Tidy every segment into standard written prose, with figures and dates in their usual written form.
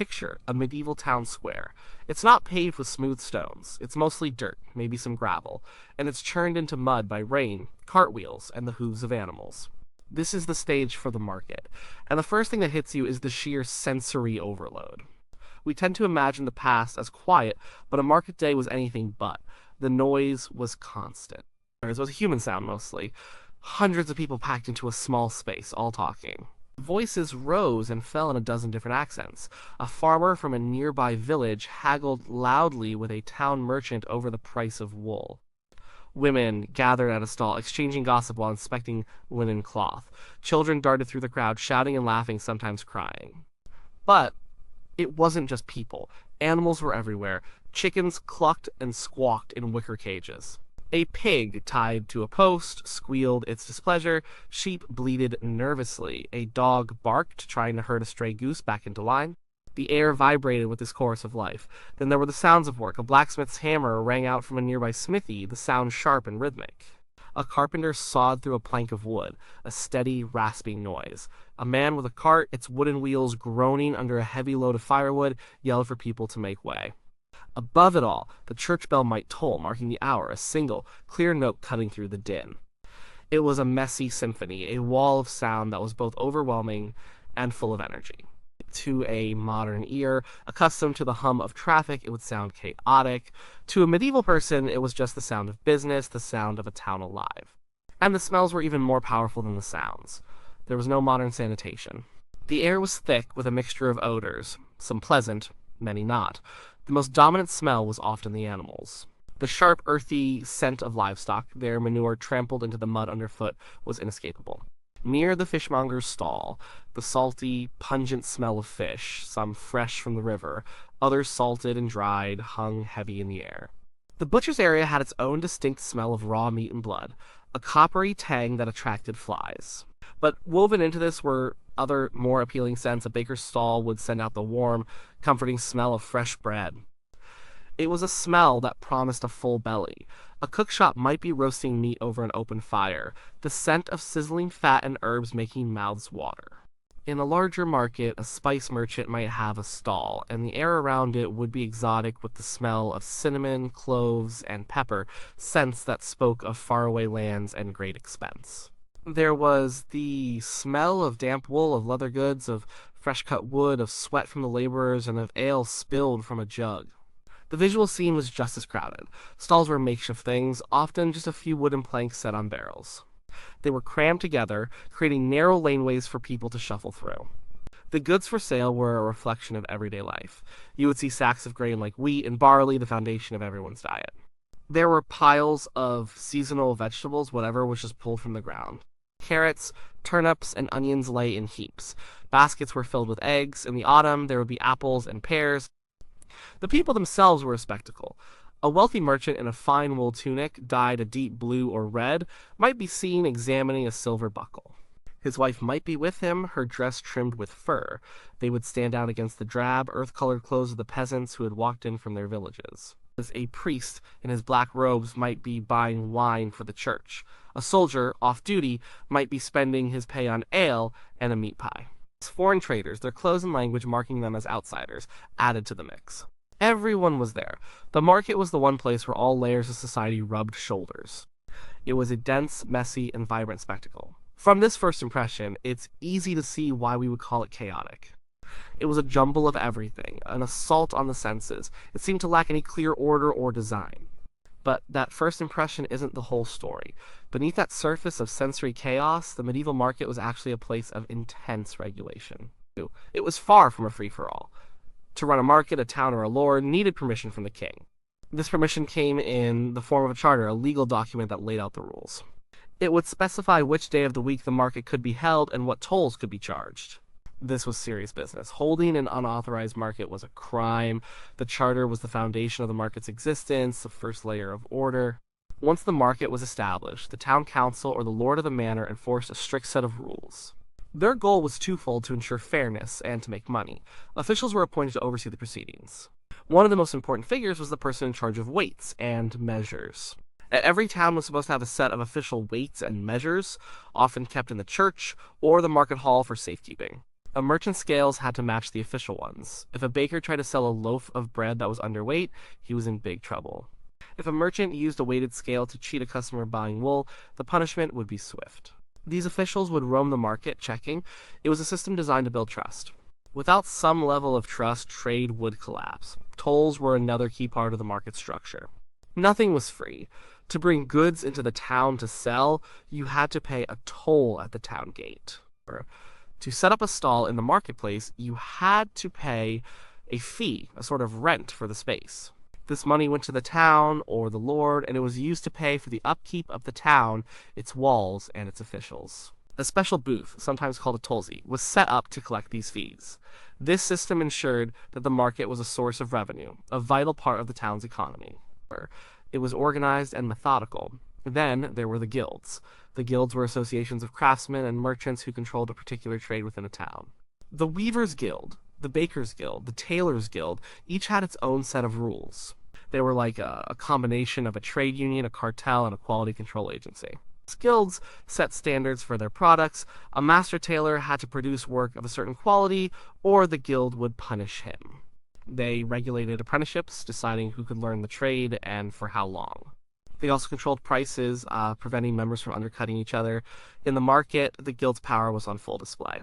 picture a medieval town square. It's not paved with smooth stones. It's mostly dirt, maybe some gravel, and it's churned into mud by rain, cartwheels, and the hooves of animals. This is the stage for the market, and the first thing that hits you is the sheer sensory overload. We tend to imagine the past as quiet, but a market day was anything but. The noise was constant. It was a human sound mostly. Hundreds of people packed into a small space, all talking. Voices rose and fell in a dozen different accents. A farmer from a nearby village haggled loudly with a town merchant over the price of wool. Women gathered at a stall, exchanging gossip while inspecting linen cloth. Children darted through the crowd, shouting and laughing, sometimes crying. But it wasn't just people. Animals were everywhere. Chickens clucked and squawked in wicker cages. A pig tied to a post squealed its displeasure. Sheep bleated nervously. A dog barked, trying to herd a stray goose back into line. The air vibrated with this chorus of life. Then there were the sounds of work. A blacksmith's hammer rang out from a nearby smithy, the sound sharp and rhythmic. A carpenter sawed through a plank of wood, a steady, rasping noise. A man with a cart, its wooden wheels groaning under a heavy load of firewood, yelled for people to make way. Above it all, the church bell might toll, marking the hour, a single, clear note cutting through the din. It was a messy symphony, a wall of sound that was both overwhelming and full of energy. To a modern ear, accustomed to the hum of traffic, it would sound chaotic. To a medieval person, it was just the sound of business, the sound of a town alive. And the smells were even more powerful than the sounds. There was no modern sanitation. The air was thick with a mixture of odors, some pleasant, many not. The most dominant smell was often the animals. The sharp, earthy scent of livestock, their manure trampled into the mud underfoot, was inescapable. Near the fishmonger's stall, the salty, pungent smell of fish, some fresh from the river, others salted and dried, hung heavy in the air. The butcher's area had its own distinct smell of raw meat and blood, a coppery tang that attracted flies. But woven into this were other more appealing scents. A baker's stall would send out the warm, comforting smell of fresh bread. It was a smell that promised a full belly. A cookshop might be roasting meat over an open fire, the scent of sizzling fat and herbs making mouths water. In a larger market, a spice merchant might have a stall, and the air around it would be exotic with the smell of cinnamon, cloves, and pepper, scents that spoke of faraway lands and great expense. There was the smell of damp wool, of leather goods, of fresh-cut wood, of sweat from the laborers, and of ale spilled from a jug. The visual scene was just as crowded. Stalls were makeshift things, often just a few wooden planks set on barrels. They were crammed together, creating narrow laneways for people to shuffle through. The goods for sale were a reflection of everyday life. You would see sacks of grain like wheat and barley, the foundation of everyone's diet. There were piles of seasonal vegetables, whatever was just pulled from the ground. Carrots, turnips, and onions lay in heaps. Baskets were filled with eggs. In the autumn, there would be apples and pears. The people themselves were a spectacle. A wealthy merchant in a fine wool tunic, dyed a deep blue or red, might be seen examining a silver buckle. His wife might be with him, her dress trimmed with fur. They would stand out against the drab, earth-colored clothes of the peasants who had walked in from their villages. A priest in his black robes might be buying wine for the church. A soldier, off duty, might be spending his pay on ale and a meat pie. Foreign traders, their clothes and language marking them as outsiders, added to the mix. Everyone was there. The market was the one place where all layers of society rubbed shoulders. It was a dense, messy, and vibrant spectacle. From this first impression, it's easy to see why we would call it chaotic. It was a jumble of everything, an assault on the senses. It seemed to lack any clear order or design. But that first impression isn't the whole story. Beneath that surface of sensory chaos, the medieval market was actually a place of intense regulation. It was far from a free-for-all. To run a market, a town, or a lord needed permission from the king. This permission came in the form of a charter, a legal document that laid out the rules. It would specify which day of the week the market could be held and what tolls could be charged. This was serious business. Holding an unauthorized market was a crime. The charter was the foundation of the market's existence, the first layer of order. Once the market was established, the town council or the lord of the manor enforced a strict set of rules. Their goal was twofold: to ensure fairness and to make money. Officials were appointed to oversee the proceedings. One of the most important figures was the person in charge of weights and measures. Every town was supposed to have a set of official weights and measures, often kept in the church or the market hall for safekeeping. A merchant's scales had to match the official ones. If a baker tried to sell a loaf of bread that was underweight, he was in big trouble. If a merchant used a weighted scale to cheat a customer buying wool, the punishment would be swift. These officials would roam the market checking. It was a system designed to build trust. Without some level of trust, trade would collapse. Tolls were another key part of the market structure. Nothing was free. To bring goods into the town to sell, you had to pay a toll at the town gate. To set up a stall in the marketplace, you had to pay a fee, a sort of rent for the space. This money went to the town or the lord, and it was used to pay for the upkeep of the town, its walls, and its officials. A special booth, sometimes called a tolzey, was set up to collect these fees. This system ensured that the market was a source of revenue, a vital part of the town's economy. It was organized and methodical. Then there were the guilds. The guilds were associations of craftsmen and merchants who controlled a particular trade within a town. The Weavers' Guild, the Bakers' Guild, the Tailors' Guild, each had its own set of rules. They were like a combination of a trade union, a cartel, and a quality control agency. These guilds set standards for their products. A master tailor had to produce work of a certain quality, or the guild would punish him. They regulated apprenticeships, deciding who could learn the trade and for how long. They also controlled prices, preventing members from undercutting each other. In the market, the guild's power was on full display.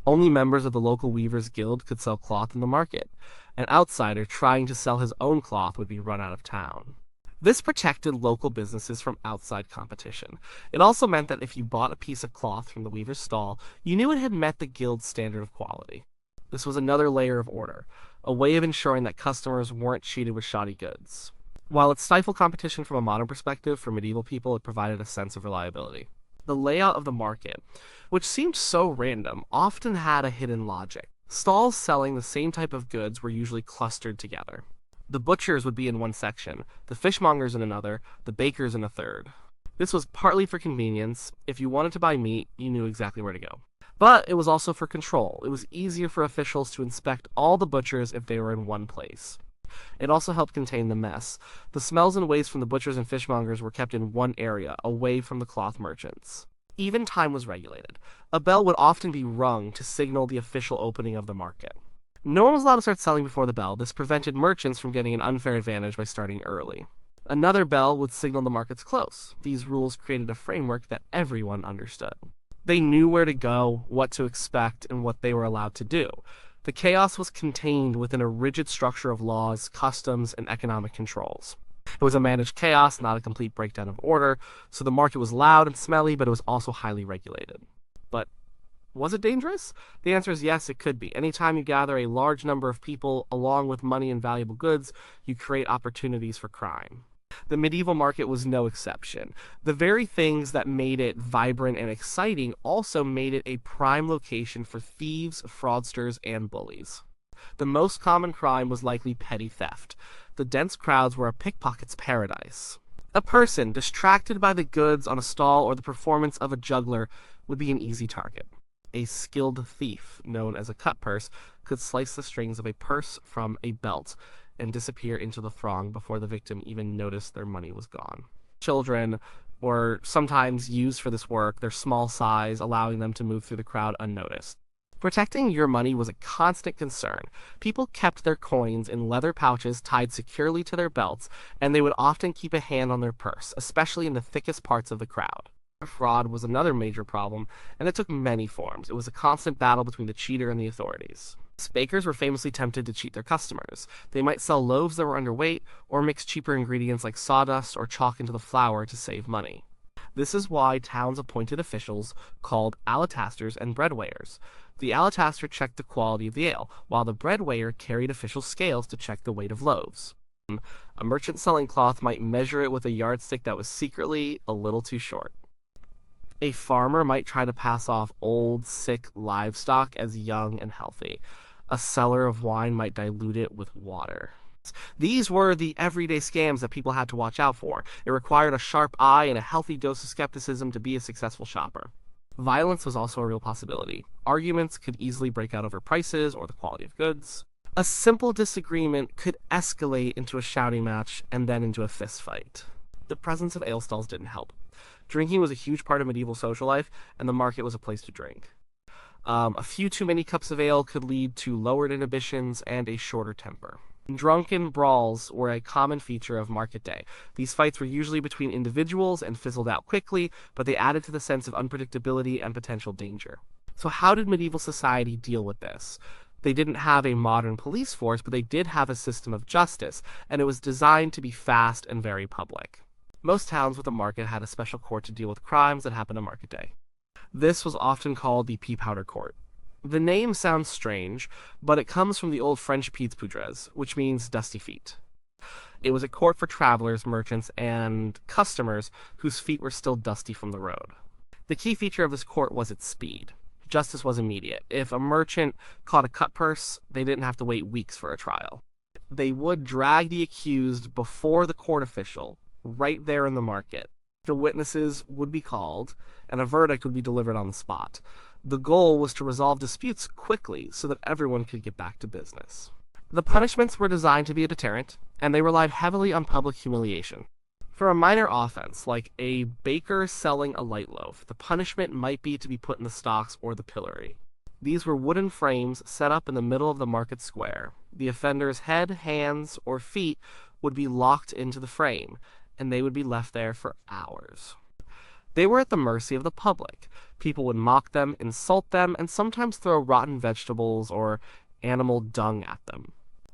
Only members of the local Weavers' Guild could sell cloth in the market. An outsider trying to sell his own cloth would be run out of town. This protected local businesses from outside competition. It also meant that if you bought a piece of cloth from the weaver's stall, you knew it had met the guild's standard of quality. This was another layer of order, a way of ensuring that customers weren't cheated with shoddy goods. While it stifled competition from a modern perspective, for medieval people it provided a sense of reliability. The layout of the market, which seemed so random, often had a hidden logic. Stalls selling the same type of goods were usually clustered together. The butchers would be in one section, the fishmongers in another, the bakers in a third. This was partly for convenience. If you wanted to buy meat, you knew exactly where to go. But it was also for control. It was easier for officials to inspect all the butchers if they were in one place. It also helped contain the mess. The smells and waste from the butchers and fishmongers were kept in one area, away from the cloth merchants. Even time was regulated. A bell would often be rung to signal the official opening of the market. No one was allowed to start selling before the bell. This prevented merchants from getting an unfair advantage by starting early. Another bell would signal the market's close. These rules created a framework that everyone understood. They knew where to go, what to expect, and what they were allowed to do. The chaos was contained within a rigid structure of laws, customs, and economic controls. It was a managed chaos, not a complete breakdown of order, so the market was loud and smelly, but it was also highly regulated. But was it dangerous? The answer is yes, it could be. Anytime you gather a large number of people along with money and valuable goods, you create opportunities for crime. The medieval market was no exception. The very things that made it vibrant and exciting also made it a prime location for thieves, fraudsters, and bullies. The most common crime was likely petty theft. The dense crowds were a pickpocket's paradise. A person distracted by the goods on a stall or the performance of a juggler would be an easy target. A skilled thief, known as a cut purse, could slice the strings of a purse from a belt and disappear into the throng before the victim even noticed their money was gone. Children were sometimes used for this work, their small size allowing them to move through the crowd unnoticed. Protecting your money was a constant concern. People kept their coins in leather pouches tied securely to their belts, and they would often keep a hand on their purse, especially in the thickest parts of the crowd. Fraud was another major problem, and it took many forms. It was a constant battle between the cheater and the authorities. Bakers were famously tempted to cheat their customers. They might sell loaves that were underweight, or mix cheaper ingredients like sawdust or chalk into the flour to save money. This is why towns appointed officials called alatasters and breadweighers. The alataster checked the quality of the ale, while the breadweighor carried official scales to check the weight of loaves. A merchant selling cloth might measure it with a yardstick that was secretly a little too short. A farmer might try to pass off old, sick livestock as young and healthy. A seller of wine might dilute it with water. These were the everyday scams that people had to watch out for. It required a sharp eye and a healthy dose of skepticism to be a successful shopper. Violence was also a real possibility. Arguments could easily break out over prices or the quality of goods. A simple disagreement could escalate into a shouting match and then into a fist fight. The presence of ale stalls didn't help. Drinking was a huge part of medieval social life, and the market was a place to drink. A few too many cups of ale could lead to lowered inhibitions and a shorter temper. Drunken brawls were a common feature of market day. These fights were usually between individuals and fizzled out quickly, but they added to the sense of unpredictability and potential danger. So, how did medieval society deal with this? They didn't have a modern police force, but they did have a system of justice, and it was designed to be fast and very public. Most towns with a market had a special court to deal with crimes that happened on market day. This was often called the Pea Powder Court. The name sounds strange, but it comes from the old French pieds poudres, which means dusty feet. It was a court for travelers, merchants, and customers whose feet were still dusty from the road. The key feature of this court was its speed. Justice was immediate. If a merchant caught a cut purse, they didn't have to wait weeks for a trial. They would drag the accused before the court official, right there in the market. The witnesses would be called, and a verdict would be delivered on the spot. The goal was to resolve disputes quickly so that everyone could get back to business. The punishments were designed to be a deterrent, and they relied heavily on public humiliation. For a minor offense, like a baker selling a light loaf, the punishment might be to be put in the stocks or the pillory. These were wooden frames set up in the middle of the market square. The offender's head, hands, or feet would be locked into the frame, and they would be left there for hours. They were at the mercy of the public. People would mock them, insult them, and sometimes throw rotten vegetables or animal dung at them.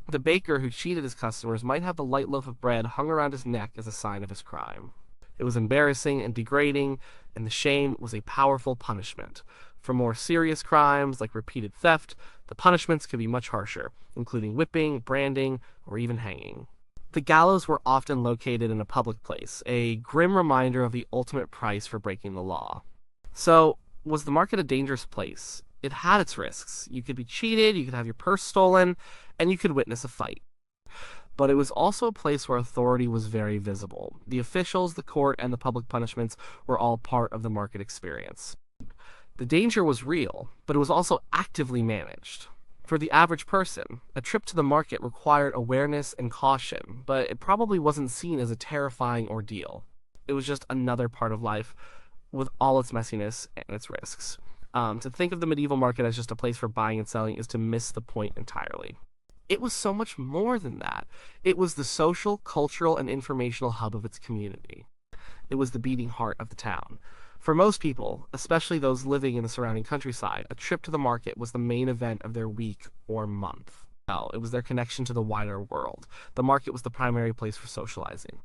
The baker who cheated his customers might have the light loaf of bread hung around his neck as a sign of his crime. It was embarrassing and degrading, and the shame was a powerful punishment. For more serious crimes, like repeated theft, the punishments could be much harsher, including whipping, branding, or even hanging. The gallows were often located in a public place, a grim reminder of the ultimate price for breaking the law. So, was the market a dangerous place? It had its risks. You could be cheated, you could have your purse stolen, and you could witness a fight. But it was also a place where authority was very visible. The officials, the court, and the public punishments were all part of the market experience. The danger was real, but it was also actively managed. For the average person, a trip to the market required awareness and caution, but it probably wasn't seen as a terrifying ordeal. It was just another part of life with all its messiness and its risks. To think of the medieval market as just a place for buying and selling is to miss the point entirely. It was so much more than that. It was the social, cultural, and informational hub of its community. It was the beating heart of the town. For most people, especially those living in the surrounding countryside, a trip to the market was the main event of their week or month. It was their connection to the wider world. The market was the primary place for socializing.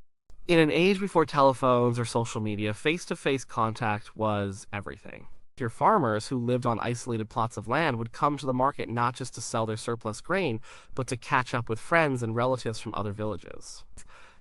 In an age before telephones or social media, face-to-face contact was everything. Your farmers who lived on isolated plots of land would come to the market not just to sell their surplus grain, but to catch up with friends and relatives from other villages.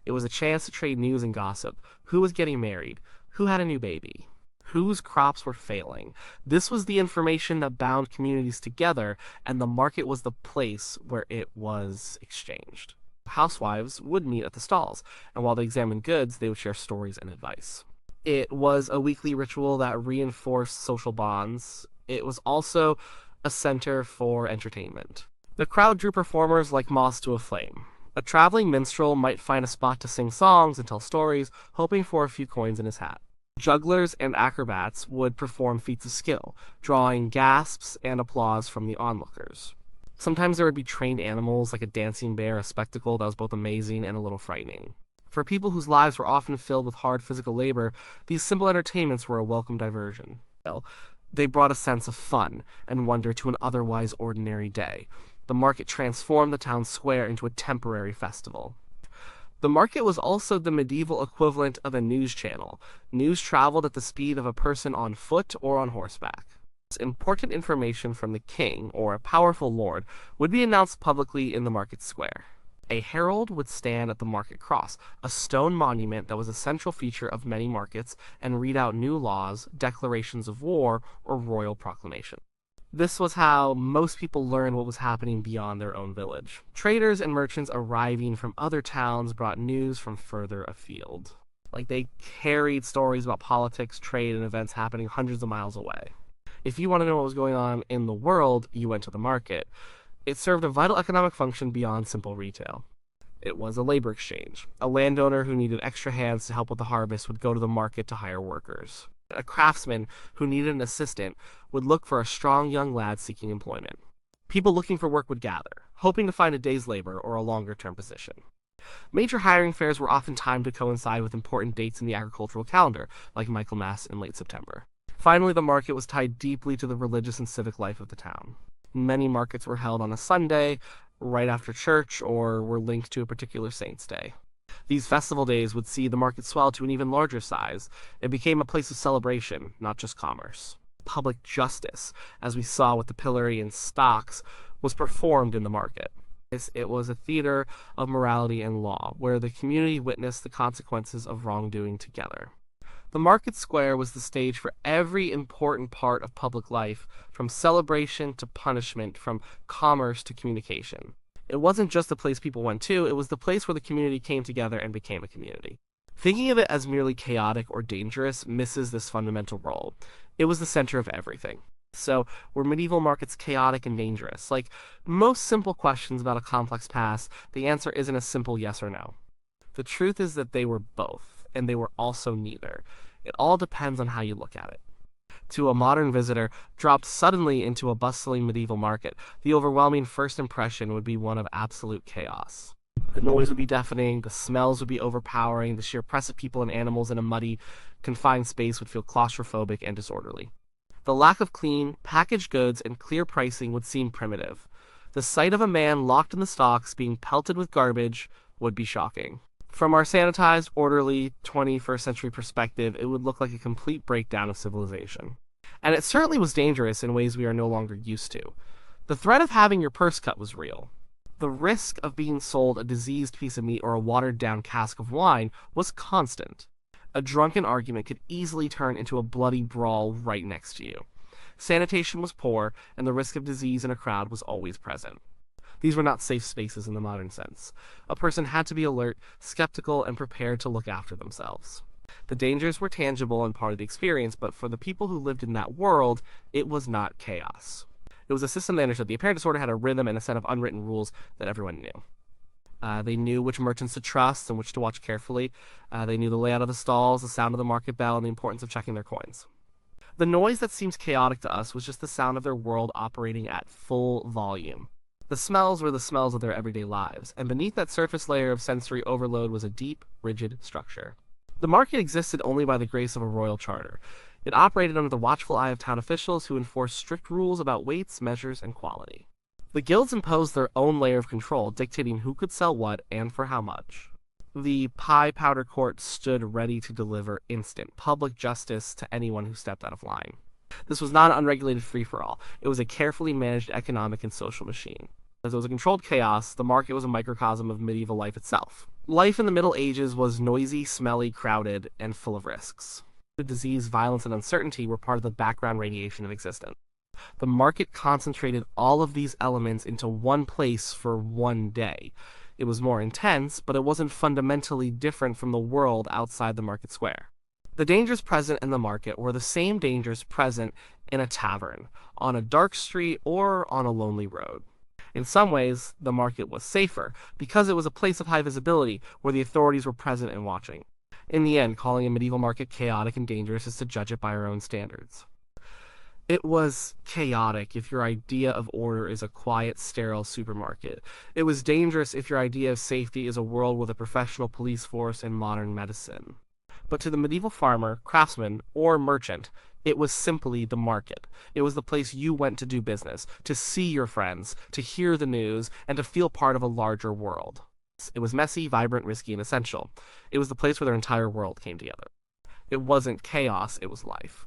It was a chance to trade news and gossip. Who was getting married? Who had a new baby? Whose crops were failing? This was the information that bound communities together, and the market was the place where it was exchanged. Housewives would meet at the stalls, and while they examined goods, they would share stories and advice. It was a weekly ritual that reinforced social bonds. It was also a center for entertainment. The crowd drew performers like moths to a flame. A traveling minstrel might find a spot to sing songs and tell stories, hoping for a few coins in his hat. Jugglers and acrobats would perform feats of skill, drawing gasps and applause from the onlookers. Sometimes there would be trained animals like a dancing bear, a spectacle that was both amazing and a little frightening. For people whose lives were often filled with hard physical labor, these simple entertainments were a welcome diversion. They brought a sense of fun and wonder to an otherwise ordinary day. The market transformed the town square into a temporary festival. The market was also the medieval equivalent of a news channel. News traveled at the speed of a person on foot or on horseback. Important information from the king, or a powerful lord, would be announced publicly in the market square. A herald would stand at the market cross, a stone monument that was a central feature of many markets, and read out new laws, declarations of war, or royal proclamation. This was how most people learned what was happening beyond their own village. Traders and merchants arriving from other towns brought news from further afield. They carried stories about politics, trade, and events happening hundreds of miles away. If you want to know what was going on in the world, you went to the market. It served a vital economic function beyond simple retail. It was a labor exchange. A landowner who needed extra hands to help with the harvest would go to the market to hire workers. A craftsman who needed an assistant would look for a strong young lad seeking employment. People looking for work would gather, hoping to find a day's labor or a longer-term position. Major hiring fairs were often timed to coincide with important dates in the agricultural calendar, like Michaelmas in late September. Finally, the market was tied deeply to the religious and civic life of the town. Many markets were held on a Sunday, right after church, or were linked to a particular saint's day. These festival days would see the market swell to an even larger size. It became a place of celebration, not just commerce. Public justice, as we saw with the pillory and stocks, was performed in the market. It was a theater of morality and law, where the community witnessed the consequences of wrongdoing together. The market square was the stage for every important part of public life, from celebration to punishment, from commerce to communication. It wasn't just the place people went to, it was the place where the community came together and became a community. Thinking of it as merely chaotic or dangerous misses this fundamental role. It was the center of everything. So, were medieval markets chaotic and dangerous? Like most simple questions about a complex past, the answer isn't a simple yes or no. The truth is that they were both, and they were also neither. It all depends on how you look at it. To a modern visitor, dropped suddenly into a bustling medieval market, the overwhelming first impression would be one of absolute chaos. The noise would be deafening, the smells would be overpowering, the sheer press of people and animals in a muddy, confined space would feel claustrophobic and disorderly. The lack of clean, packaged goods and clear pricing would seem primitive. The sight of a man locked in the stocks being pelted with garbage would be shocking. From our sanitized, orderly 21st century perspective, it would look like a complete breakdown of civilization. And it certainly was dangerous in ways we are no longer used to. The threat of having your purse cut was real. The risk of being sold a diseased piece of meat or a watered-down cask of wine was constant. A drunken argument could easily turn into a bloody brawl right next to you. Sanitation was poor, and the risk of disease in a crowd was always present. These were not safe spaces in the modern sense. A person had to be alert, skeptical, and prepared to look after themselves. The dangers were tangible and part of the experience, but for the people who lived in that world, it was not chaos. It was a system they understood. The apparent disorder had a rhythm and a set of unwritten rules that everyone knew. They knew which merchants to trust and which to watch carefully. They knew the layout of the stalls, the sound of the market bell, and the importance of checking their coins. The noise that seems chaotic to us was just the sound of their world operating at full volume. The smells were the smells of their everyday lives, and beneath that surface layer of sensory overload was a deep, rigid structure. The market existed only by the grace of a royal charter. It operated under the watchful eye of town officials who enforced strict rules about weights, measures, and quality. The guilds imposed their own layer of control, dictating who could sell what and for how much. The pie powder court stood ready to deliver instant public justice to anyone who stepped out of line. This was not an unregulated free-for-all. It was a carefully managed economic and social machine. As it was a controlled chaos, the market was a microcosm of medieval life itself. Life in the Middle Ages was noisy, smelly, crowded, and full of risks. Disease, violence, and uncertainty were part of the background radiation of existence. The market concentrated all of these elements into one place for one day. It was more intense, but it wasn't fundamentally different from the world outside the market square. The dangers present in the market were the same dangers present in a tavern, on a dark street, or on a lonely road. In some ways, the market was safer, because it was a place of high visibility where the authorities were present and watching. In the end, calling a medieval market chaotic and dangerous is to judge it by our own standards. It was chaotic if your idea of order is a quiet, sterile supermarket. It was dangerous if your idea of safety is a world with a professional police force and modern medicine. But to the medieval farmer, craftsman, or merchant, it was simply the market. It was the place you went to do business, to see your friends, to hear the news, and to feel part of a larger world. It was messy, vibrant, risky, and essential. It was the place where their entire world came together. It wasn't chaos, it was life.